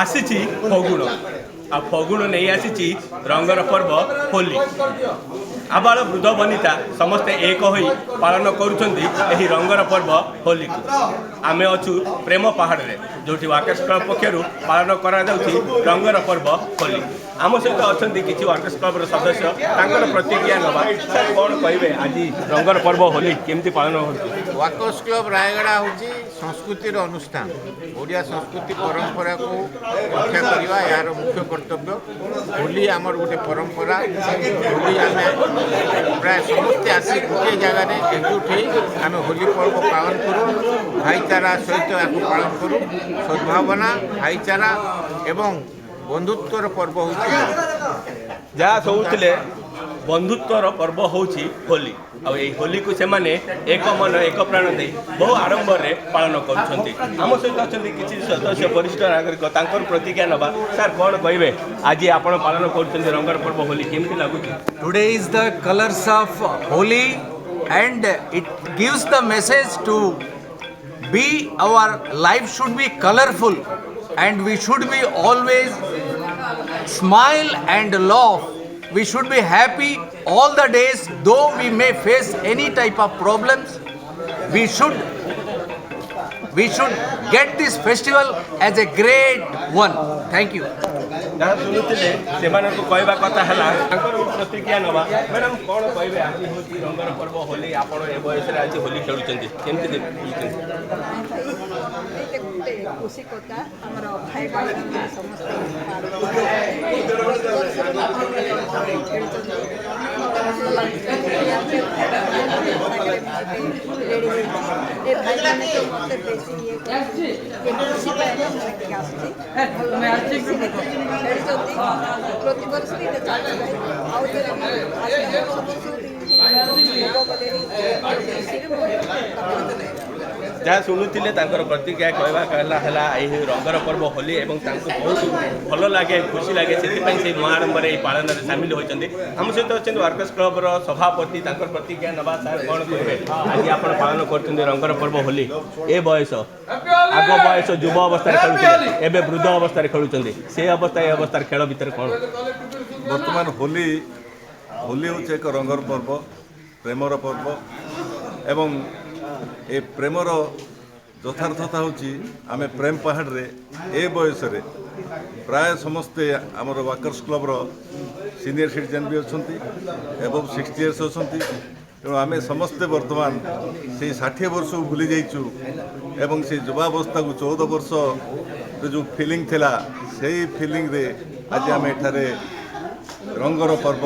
आसी फगुण आ फगुण नहीं आसी रंगर पर्व होली आबाल वृद्ध बनिता समस्ते एक हो पालन करुँच रंगर पर्व होली को आमे अच्छु प्रेम पहाड़ रे जो वाकेश क्लब पक्षर पालन करा रंगर पर्व होली आम सहित अच्छा किसी वाकेश क्लब सदस्य प्रतिक्रिया नवा सर कौन कहे आज रंगर पर्व होली केमती पालन हो वाकेश क्लब रायगड़ा हूँ संस्कृतिर अनुष्ठान ओडिया संस्कृति परंपरा को रक्षा करवा यार मुख्य कर्तव्य होली आमर गोटे परंपरा होली आम प्राय समस्ते आसी गोटे जगार एकजुट हो आम होली पर्व पालन करूँ भाईचारा सहित या पालन करूँ सद्भावना भाईचारा एवं बंधुत्वर पर्व हो जहाँ सोचुले बंधुत्वर पर्व होली आ होली को सेमाने एक मन एक प्राण दे बहु आडंबर रे पालन करुँच आम सहित अच्छा किसी सदस्य वरिष्ठ नागरिक प्रतिज्ञा नवा सर कौन कहे आज आप पालन कर रंगर पर्व होली केमती लगुच Today is the colors of Holi and it gives the message to be our life should be colorful and we should be always smile and laugh. We should be happy all the days though we may face any type of problems. We should get this festival as a great one. Thank you. जहाँ शुणुले से कहवा कथा है प्रतिक्रिया नवा madam कौन कहे आज हूँ रंगर पर्व होली आप बयस आज होली खेलुँच केमती खुशी कथा आमर भाई भाई समस्त प्रति वर्ष जहाँ शुणुले प्रतिक्रिया कहला है रंगर पर्व होली बहुत भल लगे खुशी लगे से महाआडंबर पालन में सामिल होती आम सहित अच्छे वाकेश क्लब सभापति प्रतिक्रिया नवा सर कौन कहे आज आप पालन कर रंगर पर्व होली ए बयस आग बयस युव अवस्था खेलुले एवं वृद्ध अवस्था खेलुं से अवस्था ये अवस्था खेल भितर कौन बर्तमान होली होली हूँ एक रंगर पर्व प्रेमर पर्व एवं ए प्रेमर यथार्थता हूँ आम प्रेम पहाड़ रे ए बयस प्राय समस्ते आमर वाकेश क्लब सीनियर सिटीजन भी अच्छा एवं 60 इयर्स अच्छा तेणु आम समस्ते बर्तमान से 60 वर्ष को भूली जाइचु एवं से युवावस्था को 14 वर्ष जो फिलिंग थिला से फिलिंग रे आज आम एठारे रंगर पर्व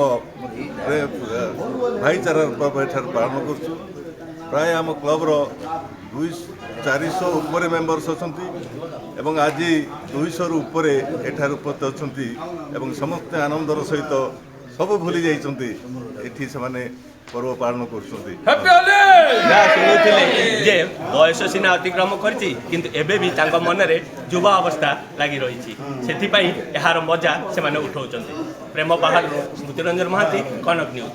भाईचारार पर्व एठार पालन करछु प्राय आम क्लब्र 200-400 उपरे मेम्बर्स अच्छा एवं आज 200 ऊपर एठार उपस्थित अच्छा समस्ते आनंदर सहित सब भूली जाइछन्ति एठी से माने पर्व पालन करछन्ति जे बयस सीना अतिक्रम करछि किंतु एबे भी तांको मन रे युवा अवस्था लगी रही सेथि पई एहार मजा से माने उठाउछन्ति प्रेम पहाड़ स्मृति रंजन महांती कनक न्यूज।